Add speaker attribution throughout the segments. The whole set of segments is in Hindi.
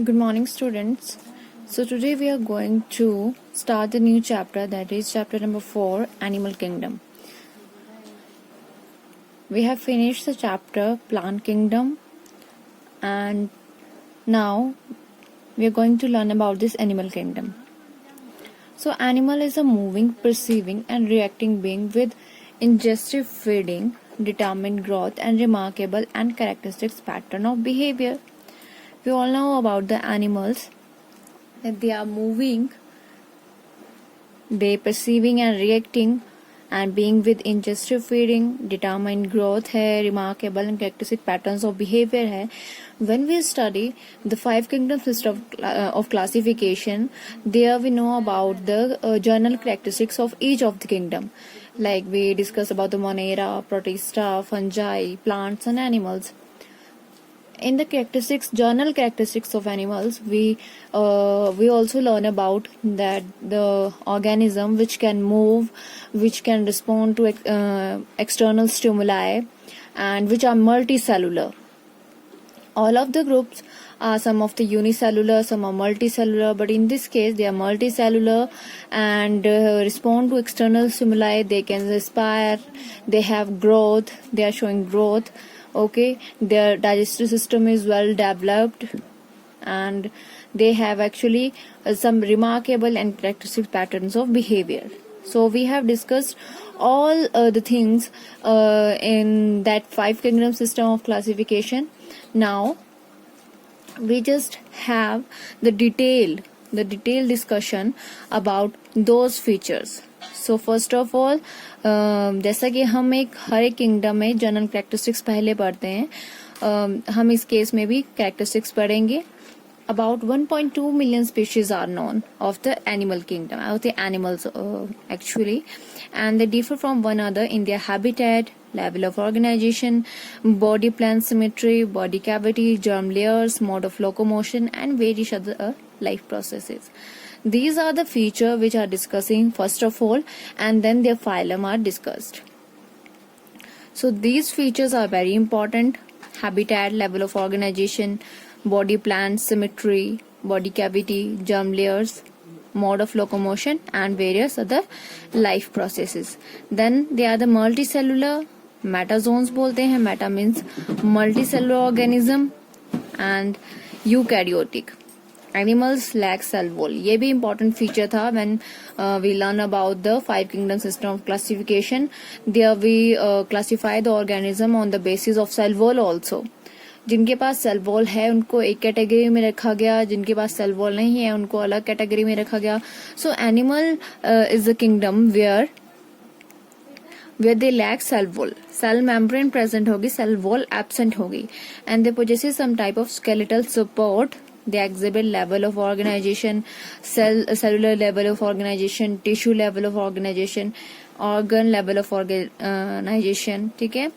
Speaker 1: Good morning, students. So, today we are going to start the new chapter, that is chapter number 4, Animal Kingdom. We have finished the chapter Plant Kingdom, and now we are going to learn about this Animal Kingdom. So, animal is a moving, perceiving, and reacting being with ingestive feeding, determined growth, and remarkable and characteristic pattern of behavior. We all know about the animals, that they are moving, they perceiving and reacting and being with ingestive feeding, determined growth है, remarkable and characteristic patterns of behavior है. When we study the 5 kingdom system of classification, there we know about the general characteristics of each of the kingdom. Like we discuss about the Monera, Protista, fungi, plants and animals. In the general characteristics of animals, we also learn about that the organism which can move, which can respond to external stimuli, and which are multicellular. All of the groups are some of the unicellular, some are multicellular, but in this case they are multicellular and respond to external stimuli. They can respire, they have growth, they are showing growth. Okay, their digestive system is well developed and they have actually some remarkable and characteristic patterns of behavior. So we have discussed all the things in that 5 kingdom system of classification. Now we just have the detailed discussion about those features. So first of all, जैसा कि हम हर एक किंगडम में जनरल कैरेक्टरिस्टिक्स पहले पढ़ते हैं, हम इस केस में भी कैरेक्टरिस्टिक्स पढ़ेंगे. About 1.2 million species are known of the animal kingdom, of the animals actually, and they differ from one another in their habitat, level of organization, body plan symmetry, body cavity, germ layers, mode of locomotion, and various other life processes. These are the features which are discussing first of all, and then their phylum are discussed. So these features are very important: habitat, level of organization, body plan symmetry, body cavity, germ layers, mode of locomotion, and various other life processes. Then they are the multicellular, metazoans बोलते हैं. Meta means multicellular organism, and eukaryotic. Animals lack cell wall. ये भी important feature था when we learn about the 5 kingdom system of classification. There we classify the organism on the basis of cell wall also. जिनके पास सेल वॉल है उनको एक कैटेगरी में रखा गया, जिनके पास सेल वॉल नहीं है उनको अलग कैटेगरी में रखा गया. So animal is the kingdom where they lack cell wall. Cell membrane present होगी, सेल वॉल एब्सेंट होगी, and they possess some type of skeletal support. They exhibit level of organization, cellular level of organization, tissue level of organization, organ level of organization. ठीक है.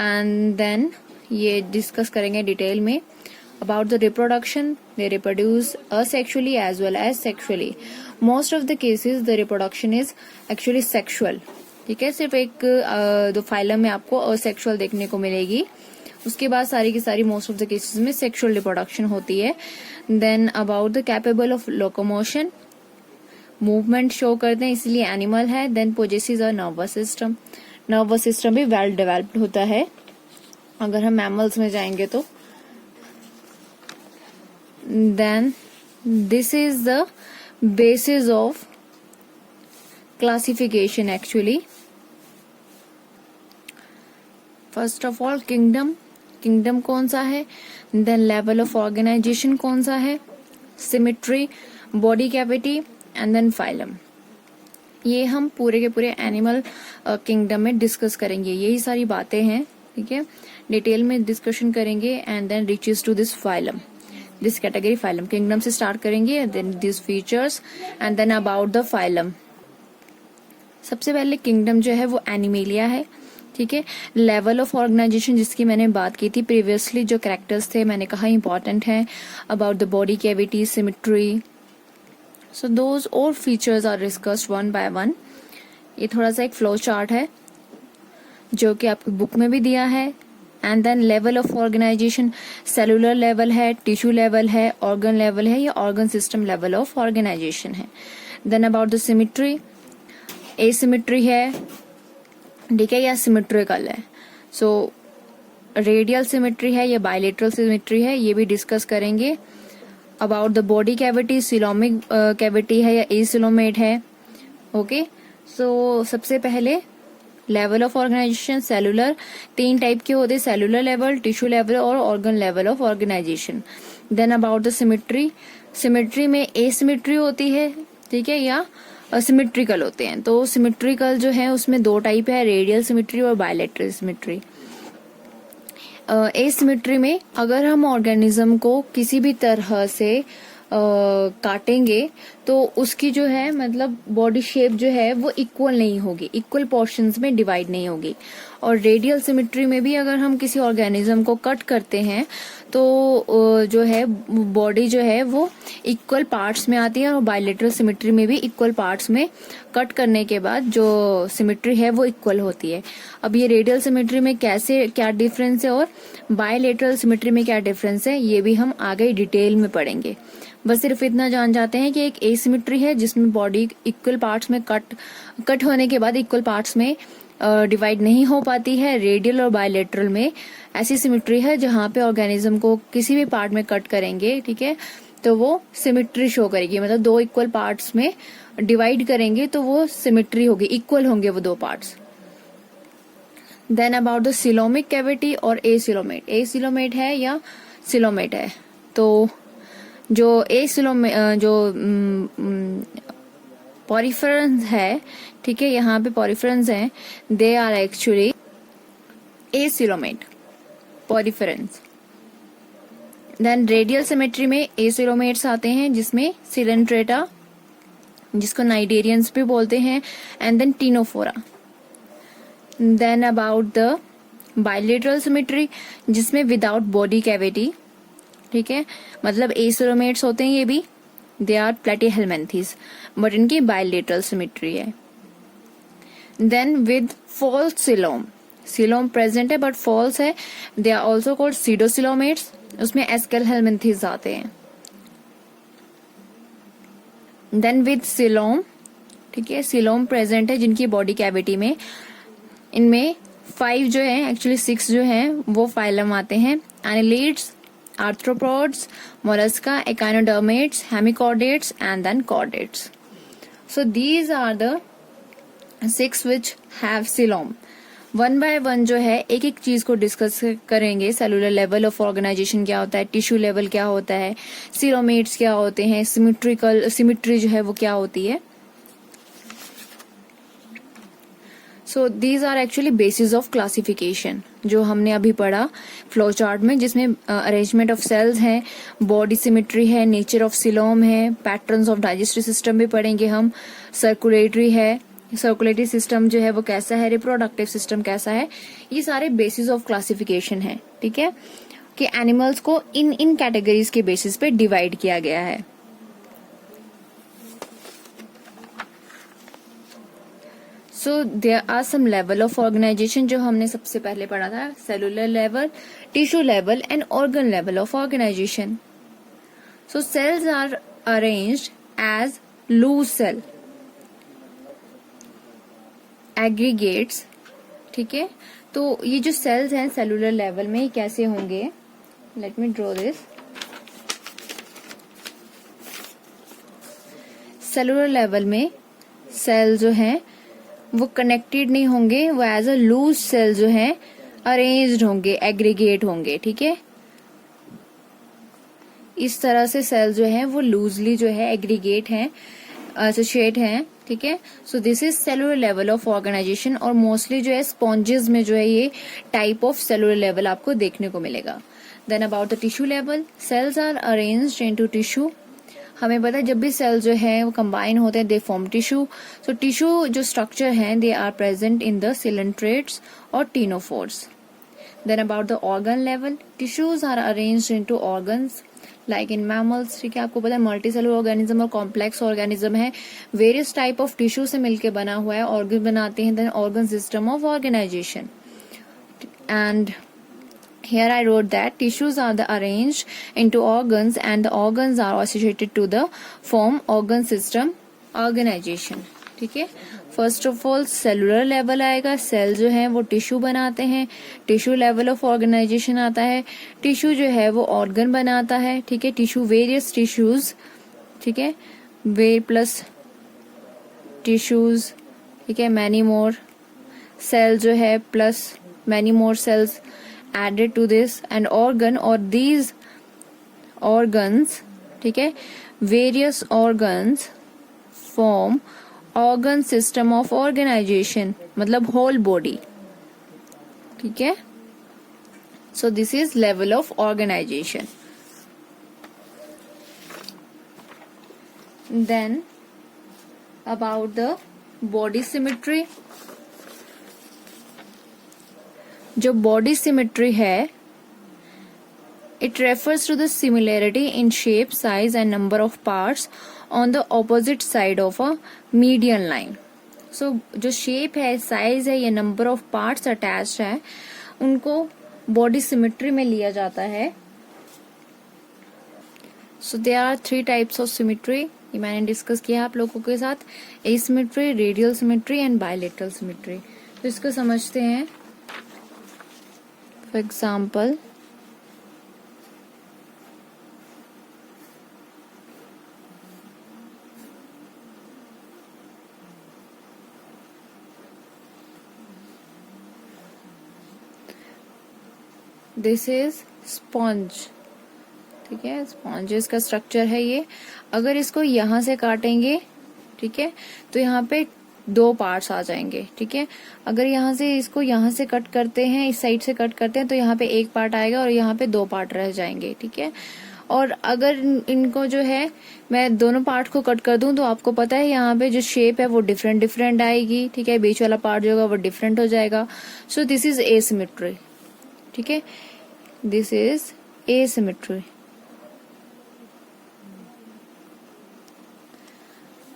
Speaker 1: And then ये डिस्कस करेंगे डिटेल में about the reproduction. They reproduce asexually as well as sexually. Most of the cases the reproduction is actually sexual. ठीक है. सिर्फ एक दो फाइलम में आपको asexual देखने को मिलेगी, उसके बाद सारी की सारी मोस्ट ऑफ द केसेस में सेक्सुअल रिप्रोडक्शन होती है. Then about the capable of locomotion, movement show करते हैं इसलिए एनिमल है. Then possesses a nervous system. Nervous system भी वेल डेवलप्ड होता है अगर हम मैमल्स में जाएंगे तो. Then this is the basis of classification actually. First of all kingdom कौन सा है, देन लेवल ऑफ ऑर्गेनाइजेशन कौन सा है, symmetry, body cavity, and then phylum. ये हम पूरे के पूरे एनिमल किंगडम में डिस्कस करेंगे. यही सारी बातें हैं. ठीक है. डिटेल में डिस्कशन करेंगे and then reaches to this phylum, this category phylum. Kingdom से स्टार्ट करेंगे, then this features and then about the phylum. सबसे पहले किंगडम जो है वो एनिमेलिया है. ठीक है. लेवल ऑफ ऑर्गेनाइजेशन जिसकी मैंने बात की थी प्रीवियसली, जो कैरेक्टर्स थे मैंने कहा इंपॉर्टेंट है, about the body cavity, symmetry. So those और features are discussed one by one. ये थोड़ा सा एक फ्लो चार्ट है जो कि आपकी बुक में भी दिया है, and then level of organisation, cellular level है, टिश्यू लेवल है, ऑर्गन लेवल है, या organ system level of organisation है. Then about the symmetry, asymmetry है, ठीक है, या सिमेट्रिकल है. सो रेडियल सिमेट्री है या बायलेटरल सिमेट्री है, ये भी डिस्कस करेंगे. About the body cavity, coelomic cavity है या एसिलोमेट है. ओके, सो सबसे पहले level of organisation, cellular. 3 type के होते हैं, सेलुलर लेवल, टिश्यू लेवल और organ level of organisation. Then about the symmetry, symmetry में एसिमेट्री होती है, ठीक है, या सिमेट्रिकल होते हैं. तो सिमेट्रिकल जो है उसमें 2 टाइप है, रेडियल सिमेट्री और बायलेटरल सिमेट्री. एसिमेट्री में अगर हम ऑर्गेनिज्म को किसी भी तरह से काटेंगे तो उसकी जो है मतलब बॉडी शेप जो है वो इक्वल नहीं होगी, इक्वल पोर्शंस में डिवाइड नहीं होगी. और रेडियल सिमेट्री में भी अगर हम किसी ऑर्गेनिज्म को कट करते हैं तो जो है बॉडी जो है वो इक्वल पार्ट्स में आती है, और बायलेटरल सिमेट्री में भी इक्वल पार्ट्स में कट करने के बाद जो सिमेट्री है वो इक्वल होती है. अब ये रेडियल सिमेट्री में कैसे क्या डिफरेंस है और बायलेटरल सिमेट्री में क्या डिफरेंस है, ये भी हम आगे डिटेल में पढ़ेंगे. बस सिर्फ इतना जान जाते हैं कि एक एसिमेट्री है जिसमें बॉडी इक्वल पार्ट्स में कट होने के बाद इक्वल पार्ट्स में डिवाइड नहीं हो पाती है. रेडियल और बायलेटरल में ऐसी सिमेट्री है जहां पे ऑर्गेनिज्म को किसी भी पार्ट में कट करेंगे, ठीक है, तो वो सिमेट्री शो करेगी. मतलब 2 इक्वल पार्ट्स में डिवाइड करेंगे तो वो सिमेट्री होगी, इक्वल होंगे वो 2 parts. Then about the coelomic cavity और एसिलोमेट, एसिलोमेट है या सिलोमेट है. तो जो जो पॉरिफेरंस है, ठीक है, यहाँ पे पॉरिफेरंस है, they are actually acoelomate poriferans. Then radial symmetry में एसिलोमेट्स आते हैं जिसमें सिलेंट्रेटा, जिसको नाइडेरियंस भी बोलते हैं, and then ctenophora. Then about the bilateral symmetry जिसमें विदाउट बॉडी कैविटी, ठीक है, मतलब एसिलोमेट्स होते हैं ये भी, दे आर प्लेटीहेलमिन्थेस, बट इनकी बायलेटरल सिमेट्री है. Then with false coelom, coelom present है बट फॉल्स है, they are also called pseudocoelomates, उसमें एस्केल हेलमिन्थेस आते हैं. देन विद सिलोम, ठीक है, सिलोम प्रेजेंट है जिनकी बॉडी कैविटी में, इनमें 5 जो है, एक्चुअली 6 जो है वो फाइलम आते हैं, annelids, arthropods, mollusca, echinodermates, hemichordates, and then chordates. So these are the 6 which have coelom. 1 by 1 जो है एक एक चीज को डिस्कस करेंगे. सेलुलर लेवल ऑफ ऑर्गेनाइजेशन क्या होता है, टिश्यू लेवल क्या होता है, सिलोमेट्स क्या होते हैं, सिमेट्री जो है वो क्या होती है. So these are actually basis of classification जो हमने अभी पढ़ा फ्लो चार्ट में, जिसमें अरेंजमेंट ऑफ सेल्स है, बॉडी सिमेट्री है, नेचर ऑफ सिलोम है, पैटर्न्स ऑफ डाइजेस्टिव सिस्टम भी पढ़ेंगे हम, सर्कुलेटरी है, सर्कुलेटरी सिस्टम जो है वो कैसा है, रिप्रोडक्टिव सिस्टम कैसा है. ये सारे बेसिस ऑफ क्लासिफिकेशन है, ठीक है, कि एनिमल्स को इन कैटेगरीज के बेसिस पे डिवाइड किया गया है. So there are some level of organisation जो हमने सबसे पहले पढ़ा था, cellular level, tissue level and organ level of organisation. So cells are arranged as loose cell aggregates, ठीक है. तो ये जो सेल्स हैं सेलुलर लेवल में कैसे होंगे, late me draw this. Cellular level में सेल जो हैं वो कनेक्टेड नहीं होंगे, वो एज अ लूज सेल जो है अरेंज्ड होंगे, एग्रीगेट होंगे, ठीक है. इस तरह से सेल जो है वो लूजली जो है एग्रीगेट हैं, एसोसिएट हैं, ठीक है. So this is cellular level of organisation, और मोस्टली जो है स्पॉन्जेस में जो है ये टाइप ऑफ सेलुलर लेवल आपको देखने को मिलेगा. Then about the tissue level, cells are arranged into tissue. हमें पता है जब भी सेल जो है वो कंबाइन होते हैं they form tissue. So tissue जो स्ट्रक्चर है they are present in the coelenterates और ctenophores. Then about the organ level, tissues are arranged into organs like in mammals, ठीक है. आपको पता है मल्टी सेलुलर ऑर्गेनिज्म और कॉम्प्लेक्स ऑर्गेनिज्म है, वेरियस टाइप ऑफ टिश्यू से मिलकर बना हुआ है, ऑर्गन बनाते हैं. Then organ system of organisation, and here I wrote that tissues are the arranged into organs and the organs are associated to the form organ system organization. ठीक है, first of all cellular level आएगा, सेल जो है वो टिश्यू बनाते हैं, टिश्यू लेवल ऑफ ऑर्गेनाइजेशन आता है, टिश्यू जो है वो ऑर्गन बनाता है. ठीक है, टिश्यू वेरियस टिश्यूज, ठीक है, वे प्लस टिश्यूज, ठीक है, मैनी मोर सेल जो है plus many more cells added to this and organ और दीज ऑर्गन्स, ठीक है, various organs form organ system of organisation, मतलब होल बॉडी. ठीक है, so this is level of organisation. Then about the body symmetry. जो बॉडी सिमेट्री है, it refers to the similarity in shape, size and number of parts on the opposite side of a median line. So जो shape है, size है या number of parts attached है, उनको body symmetry में लिया जाता है. So there are 3 types of symmetry. ये मैंने डिस्कस किया आप लोगों के साथ, asymmetry, radial symmetry and bilateral symmetry. तो इसको समझते हैं. For example, this is sponge. ठीक है, स्पॉन्जेस का स्ट्रक्चर है ये. अगर इसको यहां से काटेंगे, ठीक है, तो यहाँ पे 2 पार्ट्स आ जाएंगे. ठीक है, अगर यहाँ से इसको यहाँ से कट करते हैं, इस साइड से कट करते हैं, तो यहाँ पे 1 पार्ट आएगा और यहाँ पे 2 पार्ट रह जाएंगे. ठीक है, और अगर इनको जो है मैं दोनों पार्ट को कट कर दूं तो आपको पता है यहाँ पे जो शेप है वो डिफरेंट आएगी. ठीक है, बीच वाला पार्ट जो होगा वो डिफरेंट हो जाएगा. So this is asymmetry. ठीक है, this is asymmetry.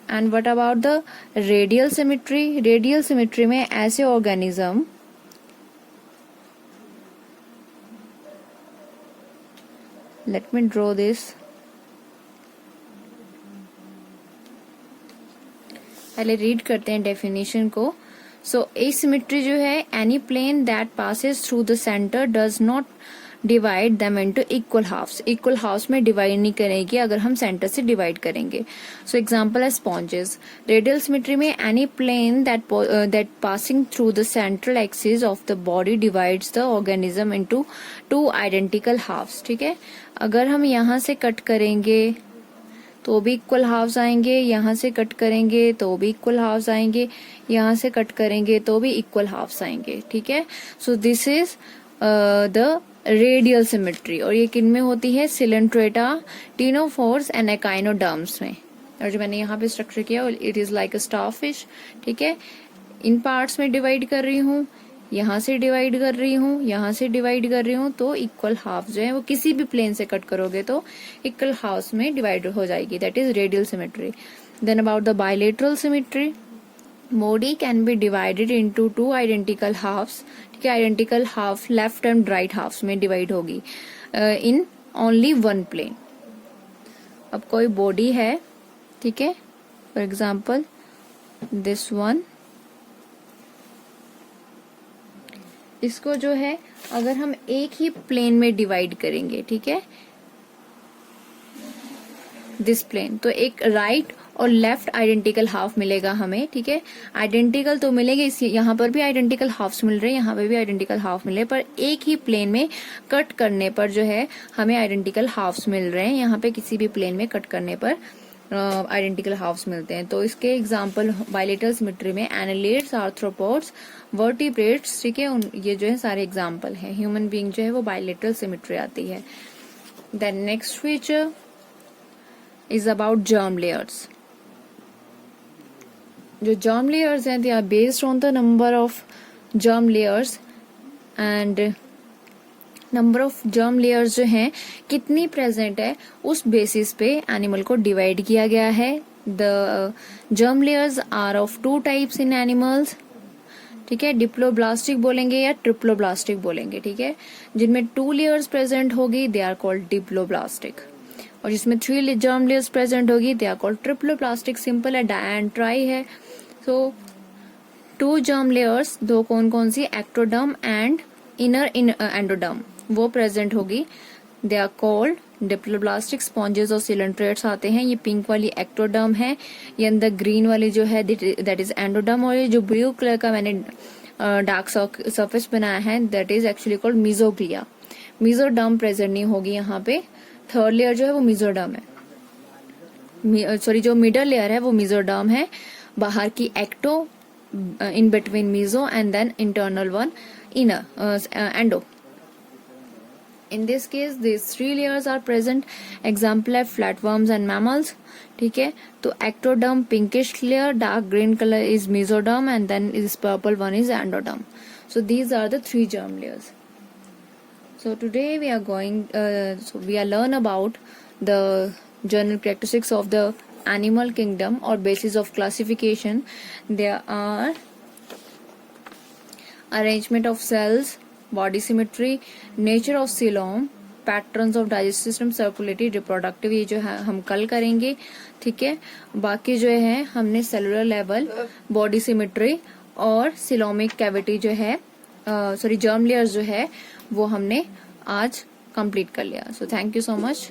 Speaker 1: And what about the radial symmetry. Radial symmetry में ऐसे organism let me draw this. पहले रीड करते हैं डेफिनेशन को. सो एसिमेट्री जो है, any plane that passes through the centre does not divide them into equal halves. Equal halves में डिवाइड नहीं करेगी अगर हम सेंटर से डिवाइड करेंगे. सो एग्जांपल है स्पॉन्जेस. रेडियल सिमेट्री में any plane that passing through the central axis of the body divides the organism into 2 identical halves. ठीक है, अगर हम यहाँ से कट करेंगे तो भी इक्वल हाफ्स आएंगे, यहाँ से कट करेंगे तो भी इक्वल हाफ्स आएंगे, यहाँ से कट करेंगे तो भी इक्वल हाफ्स आएंगे. ठीक है, so this is the radial symmetry. और ये किन में होती है? सिलेंट्रेटा, टीनोफोर्स एंड एकाइनोडर्म्स में. और जो मैंने यहाँ पे स्ट्रक्चर किया, it is like a starfish. ठीक है, इन पार्ट्स में डिवाइड कर रही हूँ, यहाँ से डिवाइड कर रही हूँ, यहाँ से डिवाइड कर रही हूँ, तो इक्वल हाफ जो है वो किसी भी प्लेन से कट करोगे तो इक्वल हाफ्स में डिवाइड हो जाएगी. That is radial symmetry. Then about the bilateral symmetry. Body can be divided into 2 identical halves. ठीक है, identical half left and right halves में डिवाइड होगी इन ओनली 1 प्लेन. अब कोई बॉडी है, ठीक है, फॉर एग्जाम्पल दिस वन. इसको जो है अगर हम एक ही प्लेन में डिवाइड करेंगे, ठीक है, दिस प्लेन, तो एक राइट और लेफ्ट आइडेंटिकल हाफ मिलेगा हमें. ठीक है, आइडेंटिकल तो मिलेंगे, यहाँ पर भी आइडेंटिकल हाफ्स मिल रहे हैं, यहाँ पे भी आइडेंटिकल हाफ मिल रहे हैं, पर एक ही प्लेन में कट करने पर जो है हमें आइडेंटिकल हाफ्स मिल रहे हैं. यहाँ पे किसी भी प्लेन में कट करने पर आइडेंटिकल हाफ्स मिलते हैं. तो इसके एग्जाम्पल बाइलेटरल सिमेट्री में एनालिड्स, आर्थ्रोपोड्स, वर्टिब्रेट्स. ठीक है, ये जो है सारे एग्जाम्पल हैं. ह्यूमन बीइंग जो है वो बाइलेटरल सिमेट्री आती है. Then next feature is about germ layers. जो जर्म लेयर्स हैं, they are based on the number of germ layers and number of germ layers जो हैं कितनी प्रेजेंट है उस बेसिस पे एनिमल को डिवाइड किया गया है. The germ layers are of 2 types in animals. ठीक है, डिप्लोब्लास्टिक बोलेंगे या ट्रिप्लोब्लास्टिक बोलेंगे, ठीक है। जिनमें 2 लेयर्स प्रेजेंट होगी दे आर कॉल्ड डिप्लोब्लास्टिक, और जिसमें 3 जर्म लेयर्स प्रेजेंट होगी they are called triploblastic. Simple है, डाई एंड ट्राई है। सो 2 जर्म लेयर्स, दो कौन कौन सी, एक्टोडर्म एंड इनर एंडोडर्म, वो प्रेजेंट होगी, they are called diploblastic. Sponges और सिलेंट्रेट्स आते हैं, ये पिंक वाली एक्टोडर्म है, ये अंदर ग्रीन वाली जो है दैट इज एंडोडर्म, और ये जो ब्लू कलर का मैंने डार्क सरफेस बनाया है that is actually called mesoglea. Mesoderm present नहीं होगी यहाँ पे। 3rd लेयर जो है वो मीजोडर्म है, सॉरी जो मिडल लेयर है वो मीजोडर्म है, बाहर की ecto, in between meso and then internal one inner endo. In this case, these 3 layers are present. Example है flatworms and mammals. ठीक है, तो ectoderm pinkish layer, dark green color is mesoderm, and then this purple one is endoderm. So these are the 3 germ layers. So today we are going, we are learn about the general characteristics of the animal kingdom or basis of classification. There are arrangement of cells, body symmetry, nature of coelom, patterns of digestive system, circulatory, reproductive, ये जो है हम कल करेंगे, ठीक है। बाकी जो है हमने सेलुलर लेवल, बॉडी सिमेट्री और सिलोमिक कैविटी जो है, सॉरी जर्म लेयर्स जो है वो हमने आज कंप्लीट कर लिया। So thank you so much.